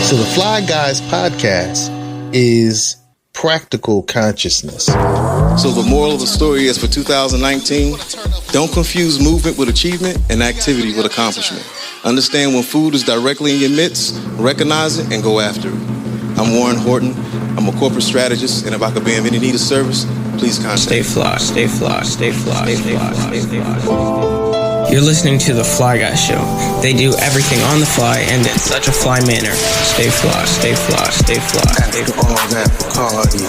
So the Fly Guys podcast is practical consciousness. So the moral of the story is for 2019, don't confuse movement with achievement and activity with accomplishment. Understand when food is directly in your midst, recognize it and go after it. I'm Warren Horton. I'm a corporate strategist, and if I could be of any need of service, please contact me. Stay fly, stay fly, stay fly, stay fly, stay fly. You're listening to The Fly Guy Show. They do everything on the fly and in such a fly manner. Stay fly, stay fly, stay fly, stay fly. After all that party.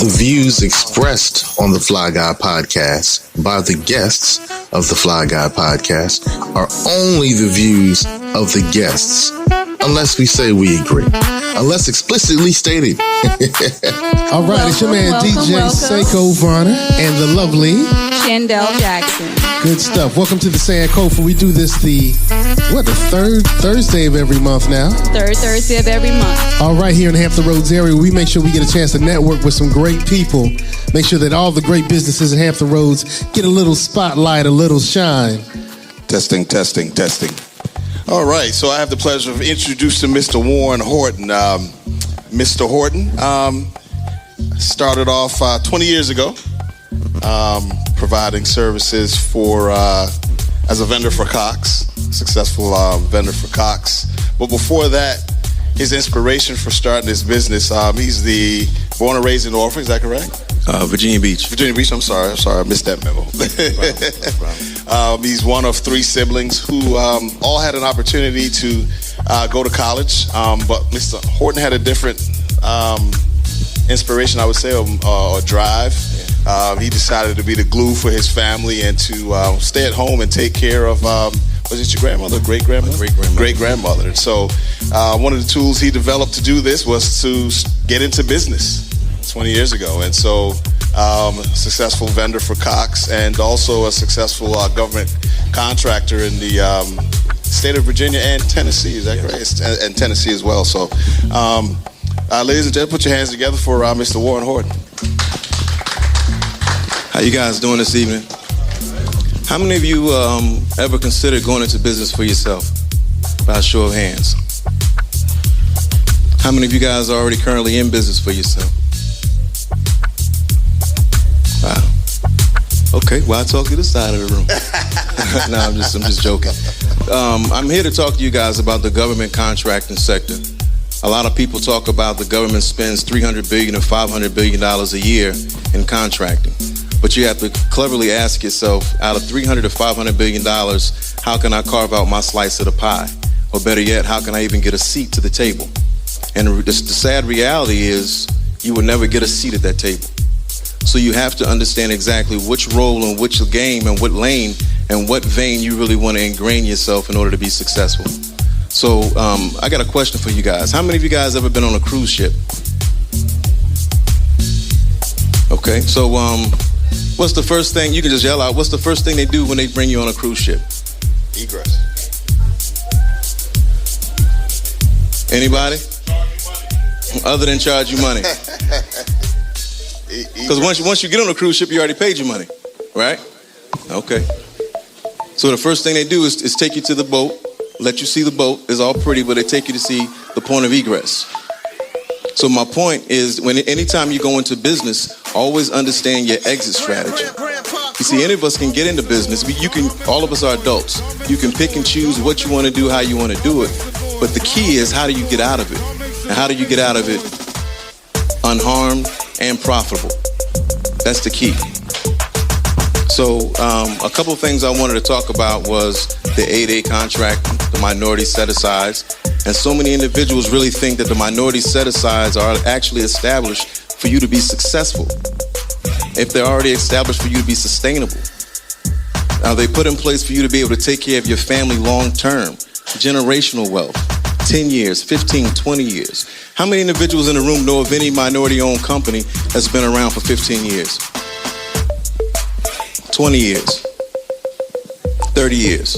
The views expressed on the Fly Guy podcast by the guests of the Fly Guy podcast are only the views of the guests, unless we say we agree. Unless explicitly stated. All right, it's your man DJ Seiko Varner and the lovely Chandel Jackson. Good stuff. Welcome to the Sankofa. We do this the third Thursday of every month now. Third Thursday of every month. All right, here in the Hampton Roads area, we make sure we get a chance to network with some great people. Make sure that all the great businesses in Hampton Roads get a little spotlight, a little shine. Testing. All right, so I have the pleasure of introducing Mr. Warren Horton. Mr. Horton started off 20 years ago providing services for as a vendor for Cox, successful vendor for Cox. But before that, his inspiration for starting this business, he's born and raised in Norfolk, is that correct? Virginia Beach. I'm sorry, I missed that memo. He's one of three siblings who all had an opportunity to go to college, but Mr. Horton had a different inspiration, I would say, or drive. He decided to be the glue for his family and to stay at home and take care of, was it your grandmother, great-grandmother? Great-grandmother. And so one of the tools he developed to do this was to get into business 20 years ago. And so successful vendor for Cox and also a successful government contractor in the state of Virginia and Tennessee. Is that correct? And Tennessee as well. So ladies and gentlemen, put your hands together for Mr. Warren Horton. How you guys doing this evening? How many of you ever considered going into business for yourself? By a show of hands. How many of you guys are already currently in business for yourself? Wow. Okay, well, I talk to this side of the room. No, I'm just joking. I'm here to talk to you guys about the government contracting sector. A lot of people talk about the government spends $300 billion or $500 billion a year in contracting. But you have to cleverly ask yourself, out of $300 to $500 billion, how can I carve out my slice of the pie? Or better yet, how can I even get a seat to the table? And the sad reality is you will never get a seat at that table. So you have to understand exactly which role and which game and what lane and what vein you really want to ingrain yourself in order to be successful. So I got a question for you guys. How many of you guys ever been on a cruise ship? Okay, so what's the first thing, you can just yell out, what's the first thing they do when they bring you on a cruise ship? Egress. Anybody? Other than charge you money. Because once you get on a cruise ship, you already paid your money, right? Okay. So the first thing they do is take you to the boat, let you see the boat. It's all pretty, but they take you to see the point of egress. So my point is, anytime you go into business, always understand your exit strategy. You see, any of us can get into business. All of us are adults. You can pick and choose what you want to do, how you want to do it. But the key is, how do you get out of it? And how do you get out of it unharmed and profitable? That's the key. So a couple of things I wanted to talk about was the 8A contract, the minority set-asides. And so many individuals really think that the minority set-asides are actually established for you to be successful. If they're already established for you to be sustainable. Now they put in place for you to be able to take care of your family long-term, generational wealth, 10 years, 15, 20 years. How many individuals in the room know of any minority-owned company that's been around for 15 years? 20 years, 30 years.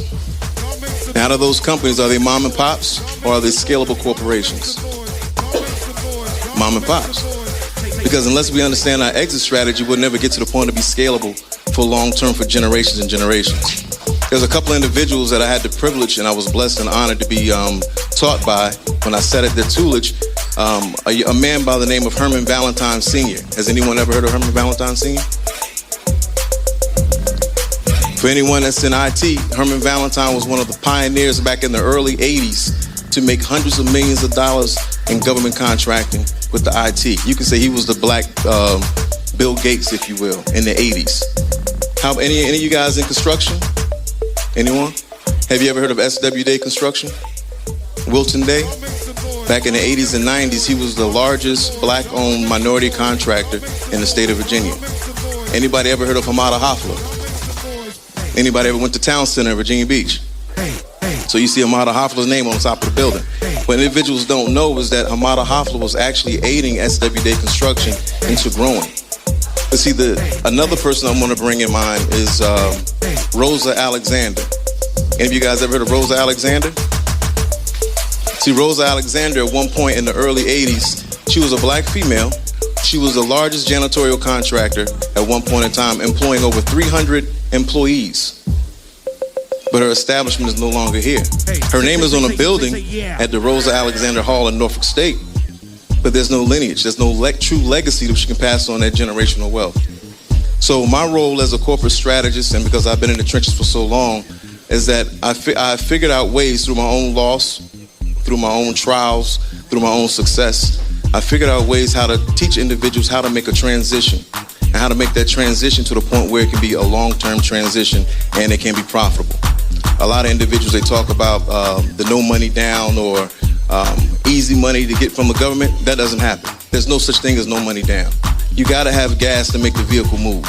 Now, out of those companies, are they mom and pops or are they scalable corporations? Mom and pops. Because unless we understand our exit strategy, we'll never get to the point to be scalable for long-term, for generations and generations. There's a couple of individuals that I had the privilege and I was blessed and honored to be taught by when I sat at their tutelage, a man by the name of Herman Valentine Sr. Has anyone ever heard of Herman Valentine Sr.? For anyone that's in IT, Herman Valentine was one of the pioneers back in the early 80s to make hundreds of millions of dollars in government contracting with the IT. You can say he was the black Bill Gates, if you will, in the 80s. Any of you guys in construction? Anyone? Have you ever heard of SW Day Construction? Wilton Day? Back in the 80s and 90s, he was the largest black-owned minority contractor in the state of Virginia. Anybody ever heard of Hamada Hoffler? Anybody ever went to Town Center in Virginia Beach? So you see Hamada Hoffler's name on the top of the building. What individuals don't know is that Hamada Hoffler was actually aiding SW Day Construction into growing. But see, another person I want to bring in mind is Rosa Alexander. Any of you guys ever heard of Rosa Alexander? See, Rosa Alexander, at one point in the early 80s, she was a black female. She was the largest janitorial contractor at one point in time, employing over 300 employees. But her establishment is no longer here. Her name is on a building at the Rosa Alexander Hall in Norfolk State, but there's no lineage. There's no true legacy that she can pass on that generational wealth. So my role as a corporate strategist, and because I've been in the trenches for so long, is that I figured out ways through my own loss, through my own trials, through my own success. I figured out ways how to teach individuals how to make a transition and how to make that transition to the point where it can be a long-term transition and it can be profitable. A lot of individuals, they talk about the no money down or easy money to get from the government. That doesn't happen. There's no such thing as no money down. You got to have gas to make the vehicle move.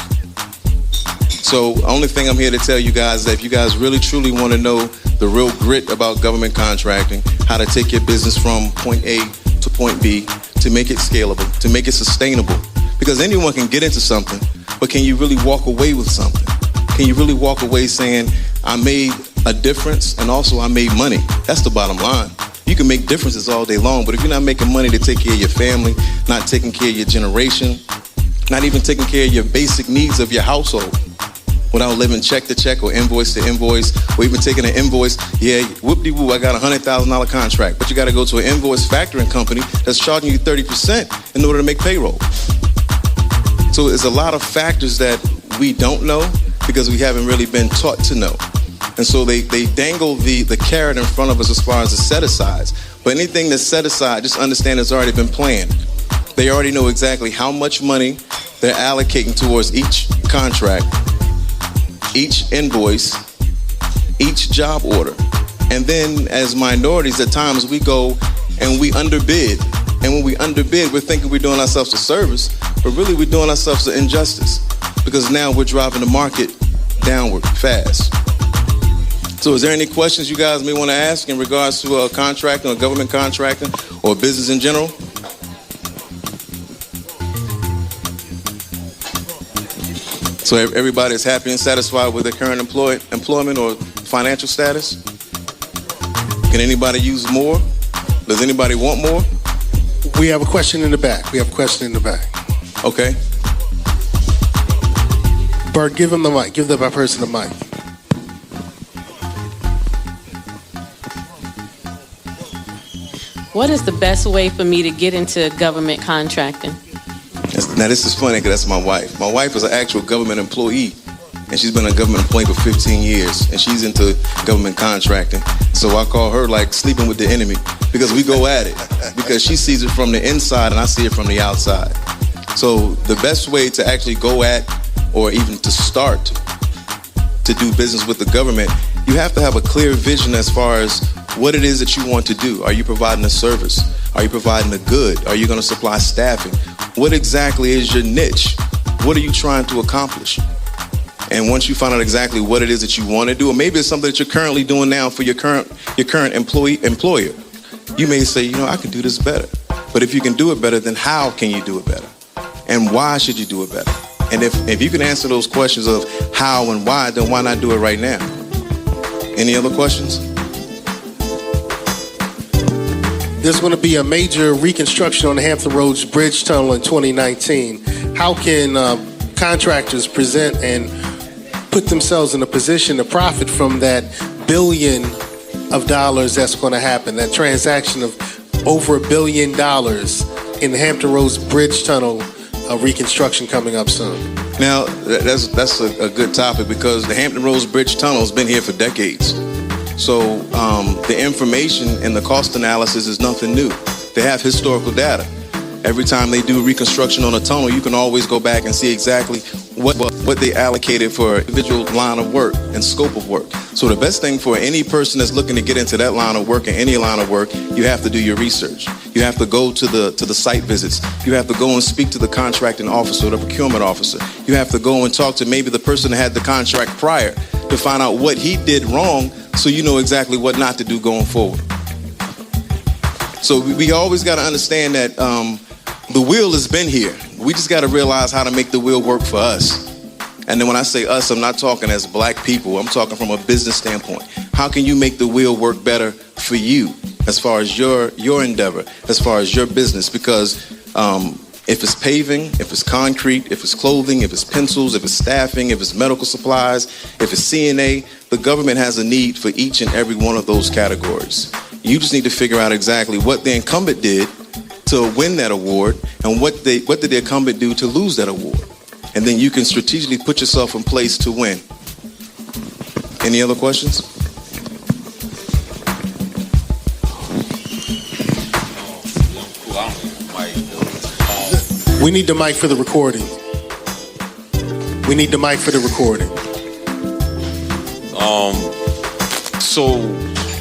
So the only thing I'm here to tell you guys is that if you guys really truly want to know the real grit about government contracting, how to take your business from point A to point B, to make it scalable, to make it sustainable. Because anyone can get into something, but can you really walk away with something? Can you really walk away saying, I made a difference and also I made money? That's the bottom line. You can make differences all day long, but if you're not making money to take care of your family, not taking care of your generation, not even taking care of your basic needs of your household, without living check to check or invoice to invoice, or even taking an invoice, whoop-de-woo, I got a $100,000 contract, but you got to go to an invoice factoring company that's charging you 30% in order to make payroll. So there's a lot of factors that we don't know because we haven't really been taught to know. And so they dangle the carrot in front of us as far as the set-asides. But anything that's set aside, just understand it's already been planned. They already know exactly how much money they're allocating towards each contract, each invoice, each job order. And then as minorities, at times we go and we underbid. And when we underbid, we're thinking we're doing ourselves a service, but really we're doing ourselves an injustice because now we're driving the market downward fast. So is there any questions you guys may want to ask in regards to contracting or government contracting or business in general? So everybody is happy and satisfied with their current employment or financial status? Can anybody use more? Does anybody want more? We have a question in the back. Okay. Bert, give him the mic. Give the person the mic. What is the best way for me to get into government contracting? Now, this is funny because that's my wife. My wife is an actual government employee, and she's been a government employee for 15 years, and she's into government contracting. So I call her like sleeping with the enemy because we go at it because she sees it from the inside and I see it from the outside. So the best way to actually go at or even to start to do business with the government, you have to have a clear vision as far as what it is that you want to do. Are you providing a service? Are you providing a good? Are you going to supply staffing? What exactly is your niche? What are you trying to accomplish? And once you find out exactly what it is that you want to do, or maybe it's something that you're currently doing now for your current employer, you may say, I can do this better. But if you can do it better, then how can you do it better? And why should you do it better? And if you can answer those questions of how and why, then why not do it right now? Any other questions? There's going to be a major reconstruction on the Hampton Roads Bridge Tunnel in 2019. How can contractors present and put themselves in a position to profit from that $1 billion of dollars that's going to happen. That transaction of over $1 billion in the Hampton Roads Bridge Tunnel reconstruction coming up soon. Now, that's a good topic because the Hampton Roads Bridge Tunnel has been here for decades. So the information and the cost analysis is nothing new. They have historical data. Every time they do reconstruction on a tunnel, you can always go back and see exactly what they allocated for individual line of work and scope of work. So the best thing for any person that's looking to get into that line of work and any line of work, you have to do your research. You have to go to the site visits. You have to go and speak to the contracting officer, the procurement officer. You have to go and talk to maybe the person that had the contract prior to find out what he did wrong so you know exactly what not to do going forward. So we always got to understand that the wheel has been here. We just got to realize how to make the wheel work for us. And then when I say us, I'm not talking as black people. I'm talking from a business standpoint. How can you make the wheel work better for you as far as your endeavor, as far as your business? Because if it's paving, if it's concrete, if it's clothing, if it's pencils, if it's staffing, if it's medical supplies, if it's CNA, the government has a need for each and every one of those categories. You just need to figure out exactly what the incumbent did to win that award and what did the incumbent do to lose that award. And then you can strategically put yourself in place to win. Any other questions? We need the mic for the recording. We need the mic for the recording. So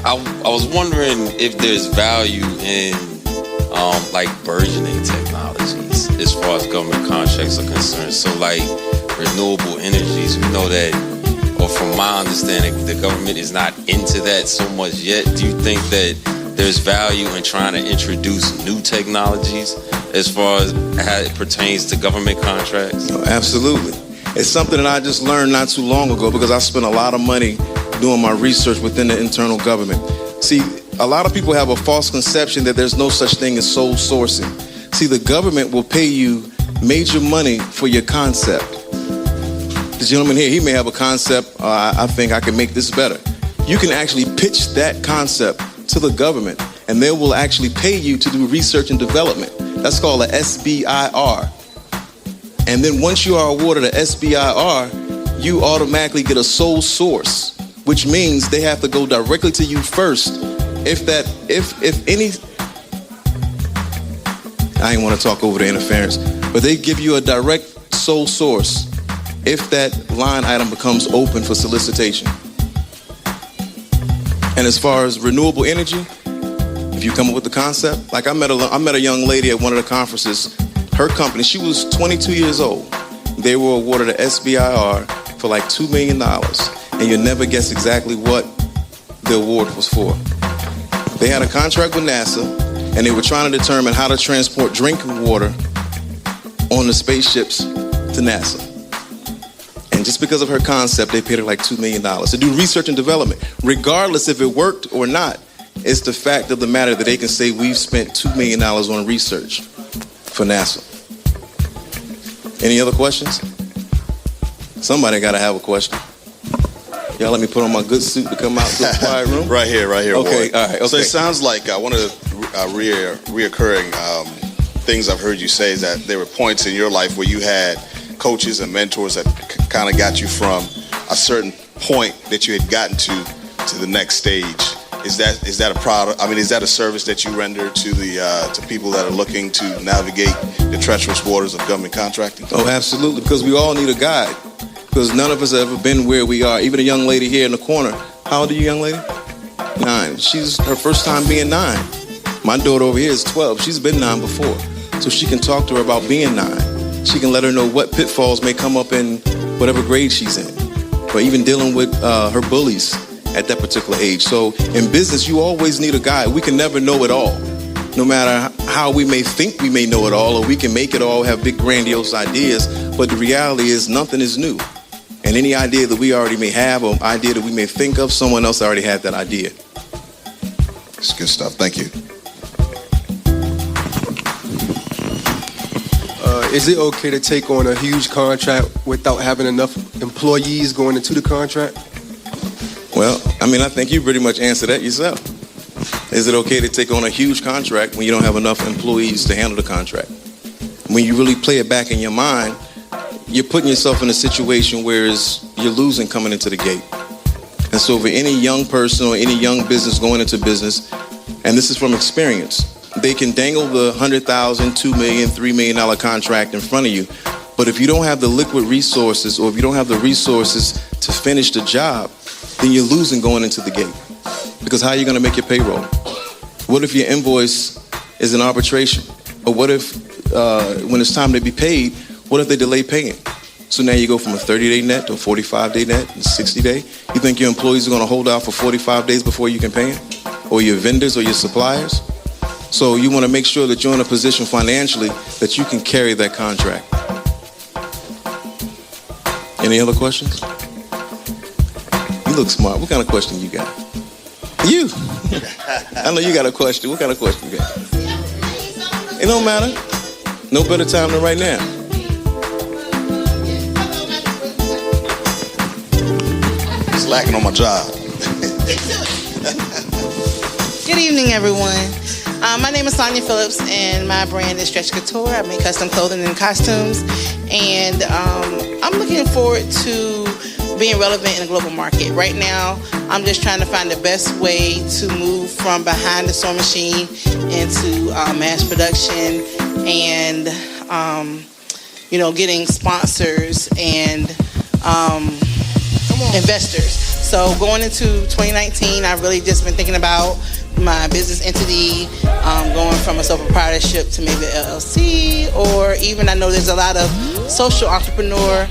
I was wondering if there's value in like burgeoning technologies as far as government contracts are concerned. So like renewable energies, we know that, or from my understanding, the government is not into that so much yet. Do you think that there's value in trying to introduce new technologies as far as how it pertains to government contracts? Oh, absolutely. It's something that I just learned not too long ago because I spent a lot of money doing my research within the internal government. See, a lot of people have a false conception that there's no such thing as sole sourcing. See, the government will pay you major money for your concept. The gentleman here, he may have a concept, I think I can make this better. You can actually pitch that concept to the government and they will actually pay you to do research and development. That's called a SBIR. And then once you are awarded a SBIR, you automatically get a sole source, which means they have to go directly to you first. If any, I ain't want to talk over the interference, but they give you a direct sole source if that line item becomes open for solicitation. And as far as renewable energy, if you come up with the concept, like I met a young lady at one of the conferences. Her company, she was 22 years old. They were awarded an SBIR for like $2 million. And you'll never guess exactly what the award was for. They had a contract with NASA, and they were trying to determine how to transport drinking water on the spaceships to NASA. And just because of her concept, they paid her like $2 million to do research and development. Regardless if it worked or not, it's the fact of the matter that they can say we've spent $2 million on research for NASA. Any other questions? Somebody got to have a question. Y'all let me put on my good suit to come out to the quiet room? Right here. Okay, Warren. all right. Okay. So it sounds like one of the reoccurring things I've heard you say is that there were points in your life where you had coaches and mentors that kind of got you from a certain point that you had gotten to the next stage. Is that a product? I mean, is that a service that you render to the to people that are looking to navigate the treacherous waters of government contracting? Oh, absolutely, because we all need a guide. Because none of us have ever been where we are. Even a young lady here in the corner. How old are you, young lady? 9. She's her first time being 9. My daughter over here is 12. She's been 9 before. So she can talk to her about being 9. She can let her know what pitfalls may come up in whatever grade she's in. Or even dealing with her bullies at that particular age. So in business, you always need a guide. We can never know it all. No matter how we may think we may know it all, or we can make it all, have big grandiose ideas, but the reality is nothing is new. And any idea that we already may have, or idea that we may think of, someone else already had that idea. It's good stuff. Thank you. Is it okay to take on a huge contract without having enough employees going into the contract? Well, I mean, I think you pretty much answered that yourself. Is it okay to take on a huge contract when you don't have enough employees to handle the contract? When you really play it back in your mind, you're putting yourself in a situation where you're losing coming into the gate. And so for any young person or any young business going into business, and this is from experience, they can dangle the $100,000, $2 million, $3 million contract in front of you. But if you don't have the liquid resources, or if you don't have the resources to finish the job, then you're losing going into the gate. Because how are you going to make your payroll? What if your invoice is in arbitration? Or what if, when it's time to be paid, what if they delay paying? So now you go from a 30-day net to a 45-day net, and 60-day. You think your employees are going to hold out for 45 days before you can pay them? Or your vendors or your suppliers? So you want to make sure that you're in a position financially that you can carry that contract. Any other questions? You look smart. What kind of question you got? You. I know you got a question. What kind of question you got? It don't matter. No better time than right now. Slacking on my job. Good evening, everyone. My name is Sonia Phillips, and my brand is Stretch Couture. I make custom clothing and costumes, and I'm looking forward to being relevant in the global market. Right now, I'm just trying to find the best way to move from behind the sewing machine into mass production and, getting sponsors and investors. So going into 2019, I've really just been thinking about my business entity, going from a sole proprietorship to maybe an LLC, or even I know there's a lot of social entrepreneur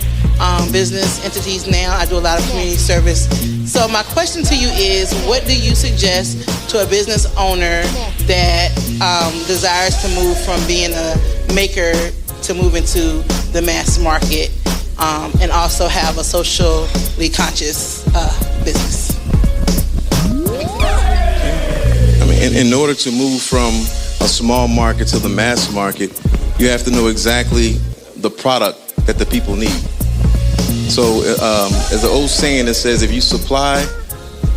business entities now. I do a lot of community service. So my question to you is, what do you suggest to a business owner that desires to move from being a maker to move into the mass market, and also have a socially conscious business? I mean, in order to move from a small market to the mass market, you have to know exactly the product that the people need. So as the old saying that says, if you supply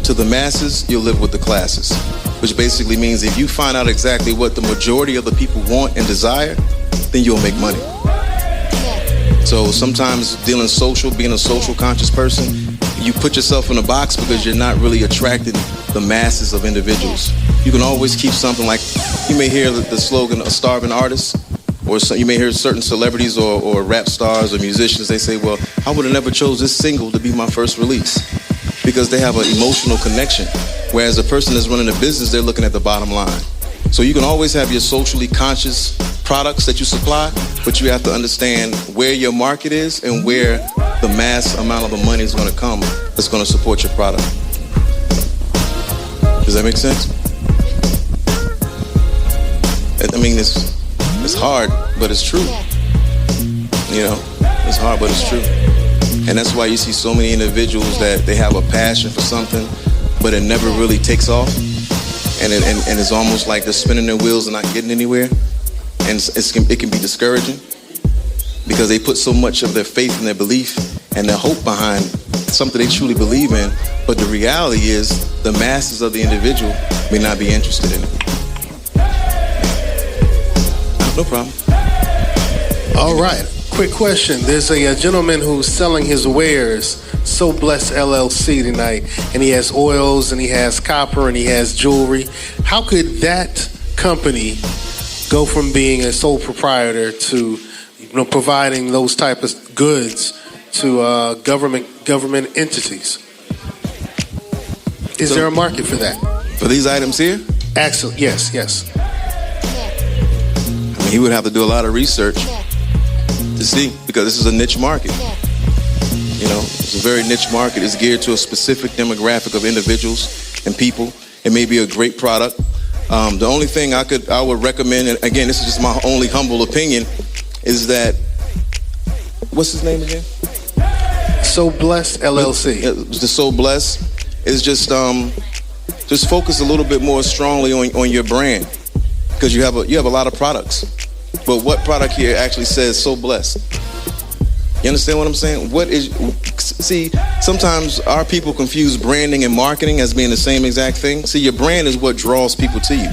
to the masses, you'll live with the classes, which basically means if you find out exactly what the majority of the people want and desire, then you'll make money. So sometimes being a social conscious person, you put yourself in a box because you're not really attracting the masses of individuals. You can always keep something like, you may hear the slogan, a starving artist, or you may hear certain celebrities or rap stars or musicians, they say, well, I would have never chose this single to be my first release, because they have an emotional connection. Whereas the person that's running a business, they're looking at the bottom line. So you can always have your socially conscious products that you supply, but you have to understand where your market is and where the mass amount of the money is going to come that's going to support your product. Does that make sense? I mean, it's hard, but it's true. It's hard, but it's true. And that's why you see so many individuals that they have a passion for something, but it never really takes off. And it's almost like they're spinning their wheels and not getting anywhere. And it can be discouraging because they put so much of their faith and their belief and their hope behind something they truly believe in. But the reality is the masses of the individual may not be interested in it. No problem. All right. Quick question. There's a gentleman who's selling his wares, So Blessed LLC, tonight, and he has oils and he has copper and he has jewelry. How could that company go from being a sole proprietor to providing those type of goods to government entities? Is there a market for that? For these items here? Excellent. Yes. I mean, he would have to do a lot of research to see, because this is a niche market. It's a very niche market. It's geared to a specific demographic of individuals and people. It may be a great product. The only thing I would recommend, and again, this is just my only humble opinion, is that, what's his name again? So Blessed LLC. The So Blessed is just focus a little bit more strongly on your brand, because you have a lot of products. But what product here actually says So Blessed? You understand what I'm saying? See, sometimes our people confuse branding and marketing as being the same exact thing. See, your brand is what draws people to you.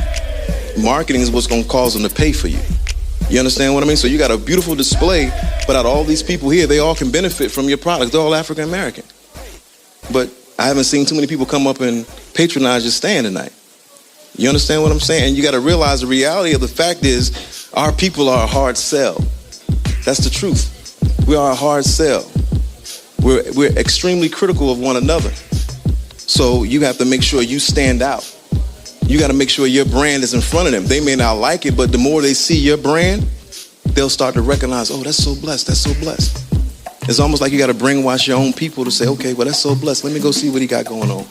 Marketing is what's going to cause them to pay for you. You understand what I mean? So you got a beautiful display, but out of all these people here, they all can benefit from your product. They're all African American. But I haven't seen too many people come up and patronize your stand tonight. You understand what I'm saying? And you got to realize the reality of the fact is our people are a hard sell. That's the truth. We are a hard sell. We're extremely critical of one another. So you have to make sure you stand out. You got to make sure your brand is in front of them. They may not like it, but the more they see your brand, they'll start to recognize, oh, that's so blessed, that's so blessed. It's almost like you got to brainwash your own people to say, okay, well, that's so blessed. Let me go see what he got going on.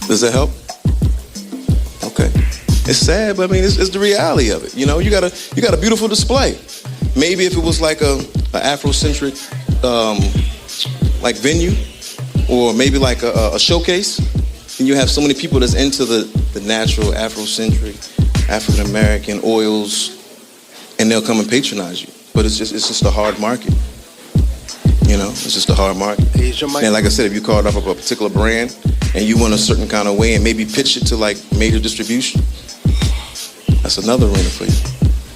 Does that help? Okay. It's sad, but I mean, it's the reality of it. You know, you got a beautiful display. Maybe if it was like a Afrocentric like venue, or maybe like a showcase, and you have so many people that's into the natural Afrocentric, African American oils, and they'll come and patronize you. But it's just a hard market. You know, it's just a hard market. And like I said, if you called off of a particular brand and you want a certain kind of way and maybe pitch it to like major distribution, that's another arena for you.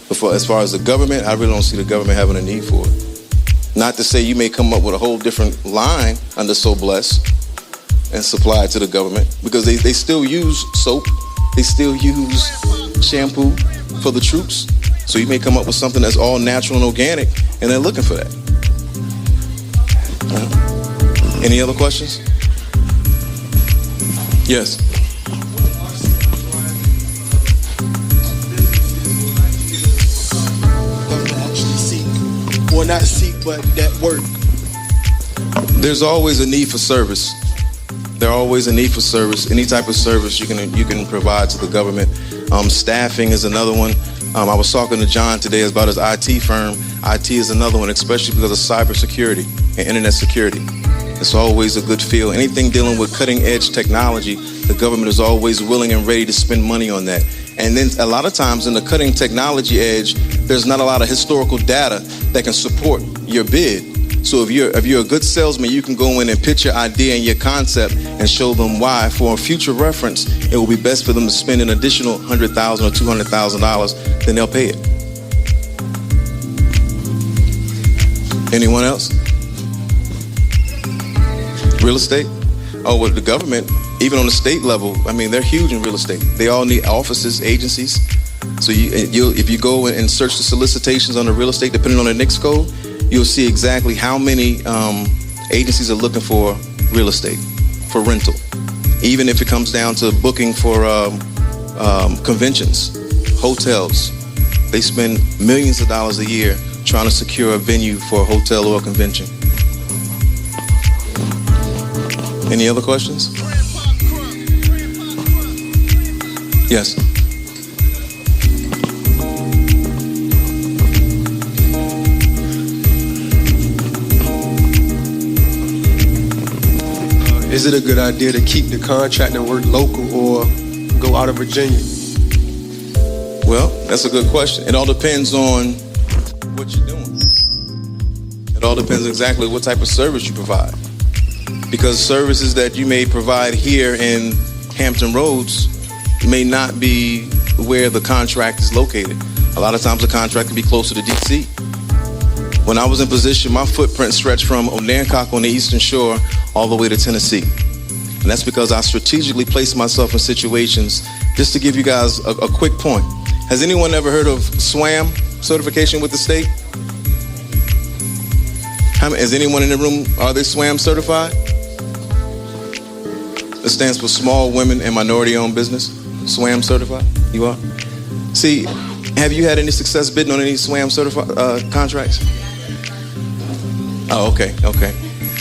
But as far as the government, I really don't see the government having a need for it. Not to say you may come up with a whole different line under So Blessed and supply it to the government, because they still use soap, they still use shampoo for the troops. So you may come up with something that's all natural and organic, and they're looking for that. Any other questions? Yes. Or not seek, but that work. There's always a need for service. There's always a need for service. Any type of service you can provide to the government. Staffing is another one. I was talking to John today about his IT firm. IT is another one, especially because of cybersecurity and internet security. It's always a good field. Anything dealing with cutting edge technology, the government is always willing and ready to spend money on that. And then a lot of times in the cutting technology edge, there's not a lot of historical data that can support your bid. So if you're a good salesman, you can go in and pitch your idea and your concept and show them why, for future reference, it will be best for them to spend an additional $100,000 or $200,000, then they'll pay it. Anyone else? Real estate? Oh, well, the government, even on the state level, I mean, they're huge in real estate. They all need offices, agencies. So if you go and search the solicitations on the real estate, depending on the NICS code, you'll see exactly how many agencies are looking for real estate, for rental. Even if it comes down to booking for conventions, hotels, they spend millions of dollars a year trying to secure a venue for a hotel or a convention. Any other questions? Yes. Is it a good idea to keep the contract and work local or go out of Virginia? Well, that's a good question. It all depends on what you're doing. It all depends exactly what type of service you provide. Because services that you may provide here in Hampton Roads may not be where the contract is located. A lot of times the contract can be closer to DC. When I was in position, my footprint stretched from Onancock on the Eastern Shore all the way to Tennessee. And that's because I strategically placed myself in situations. Just to give you guys a quick point. Has anyone ever heard of SWAM certification with the state? Is anyone in the room, are they SWAM certified? It stands for Small Women and Minority Owned Business. SWAM certified? You are? See, have you had any success bidding on any SWAM certified contracts? Oh, okay.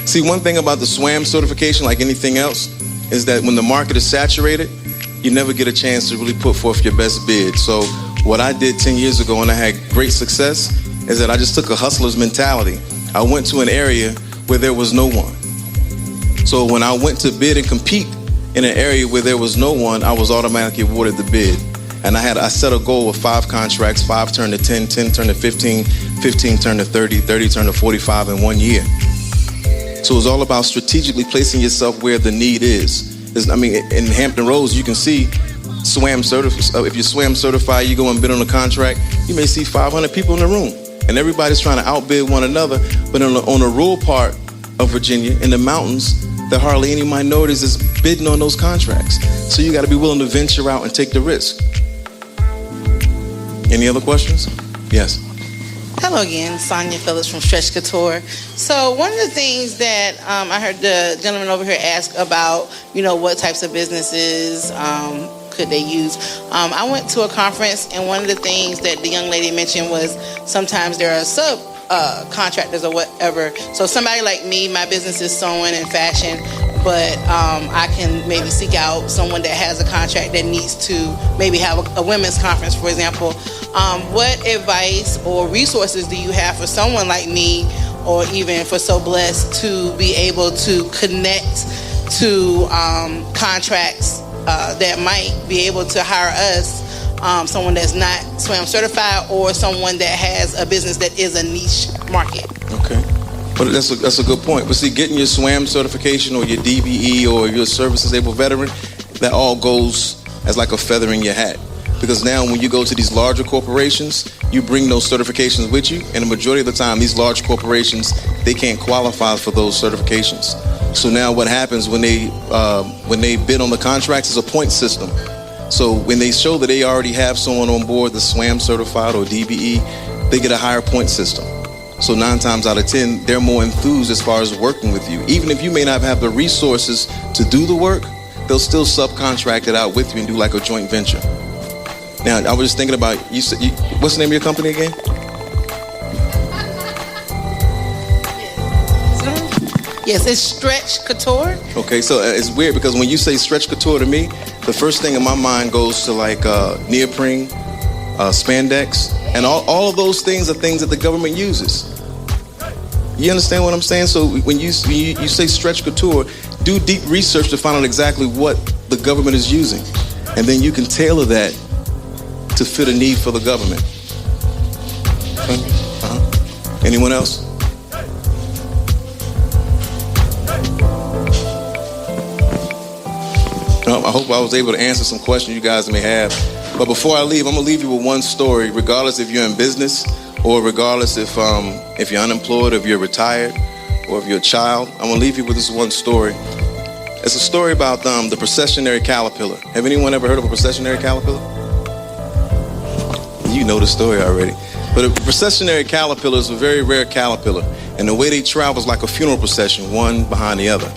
See, one thing about the SWAM certification, like anything else, is that when the market is saturated, you never get a chance to really put forth your best bid. So what I did 10 years ago and I had great success is that I just took a hustler's mentality. I went to an area where there was no one. So when I went to bid and compete in an area where there was no one, I was automatically awarded the bid. And I set a goal of 5 contracts, 5 turned to 10, 10 turned to 15, 15 turned to 30, 30 turned to 45 in 1 year. So it's all about strategically placing yourself where the need is. In Hampton Roads, you can see SWAM certified. If you're SWAM certified, you go and bid on a contract, you may see 500 people in the room. And everybody's trying to outbid one another. But on the rural part of Virginia, in the mountains, there are hardly any minorities is bidding on those contracts. So you got to be willing to venture out and take the risk. Any other questions? Yes. Hello again, Sonia Phillips from Stretch Couture. So one of the things that I heard the gentleman over here ask about, what types of businesses could they use. I went to a conference, and one of the things that the young lady mentioned was sometimes there are subcontractors or whatever. So somebody like me, my business is sewing and fashion, but I can maybe seek out someone that has a contract that needs to maybe have a women's conference, for example. What advice or resources do you have for someone like me, or even for So Blessed, to be able to connect to contracts that might be able to hire us, someone that's not SWAM certified, or someone that has a business that is a niche market? Okay. But that's a good point. But see, getting your SWAM certification or your DBE or your service-disabled veteran, that all goes as like a feather in your hat. Because now when you go to these larger corporations, you bring those certifications with you, and the majority of the time, these large corporations, they can't qualify for those certifications. So now what happens when they bid on the contracts is a point system. So when they show that they already have someone on board that's SWAM certified or DBE, they get a higher point system. So 9 times out of 10, they're more enthused as far as working with you. Even if you may not have the resources to do the work, they'll still subcontract it out with you and do like a joint venture. Now, I was just thinking about, what's the name of your company again? Yes, it's Stretch Couture. Okay, so it's weird because when you say Stretch Couture to me, the first thing in my mind goes to like neoprene, spandex, and all of those things are things that the government uses. You understand what I'm saying? So when you say Stretch Couture, do deep research to find out exactly what the government is using. And then you can tailor that to fit a need for the government. Anyone else? I hope I was able to answer some questions you guys may have. But before I leave, I'm gonna leave you with one story, regardless if you're in business or regardless if you're unemployed, if you're retired, or if you're a child. I'm gonna leave you with this one story. It's a story about the processionary caterpillar. Have anyone ever heard of a processionary caterpillar? You know the story already. But a processionary caterpillar is a very rare caterpillar, and the way they travel is like a funeral procession, one behind the other.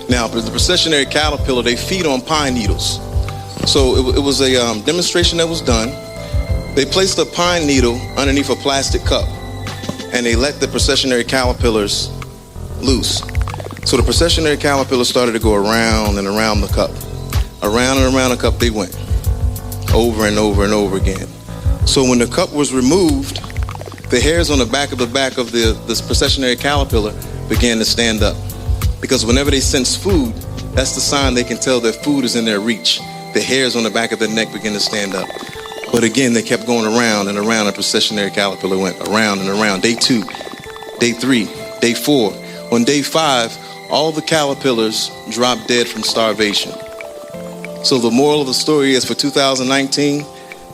Now, the processionary caterpillar, they feed on pine needles. So it was a demonstration that was done. They placed a pine needle underneath a plastic cup, and they let the processionary caterpillars loose. So the processionary caterpillar started to go around and around the cup. Around and around the cup they went, over and over and over again. So when the cup was removed, the hairs on the back of this processionary caterpillar began to stand up. Because whenever they sense food, that's the sign they can tell that food is in their reach. The hairs on the back of the neck begin to stand up. But again, they kept going around and around. The processionary caterpillar went around and around. Day 2, day 3, day 4. On day 5, all the caterpillars dropped dead from starvation. So the moral of the story is for 2019,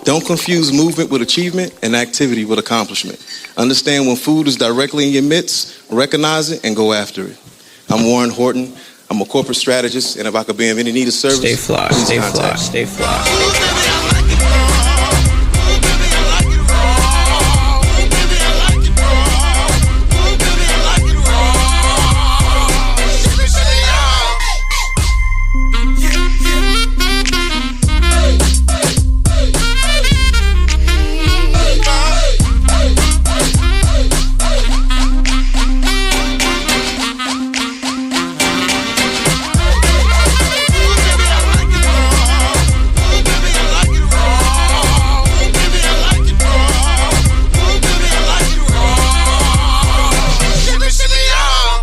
don't confuse movement with achievement and activity with accomplishment. Understand when food is directly in your midst, recognize it and go after it. I'm Warren Horton. I'm a corporate strategist, and if I could be of any need of service, stay fly, stay fly, stay fly.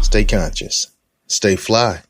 Stay conscious. Stay fly.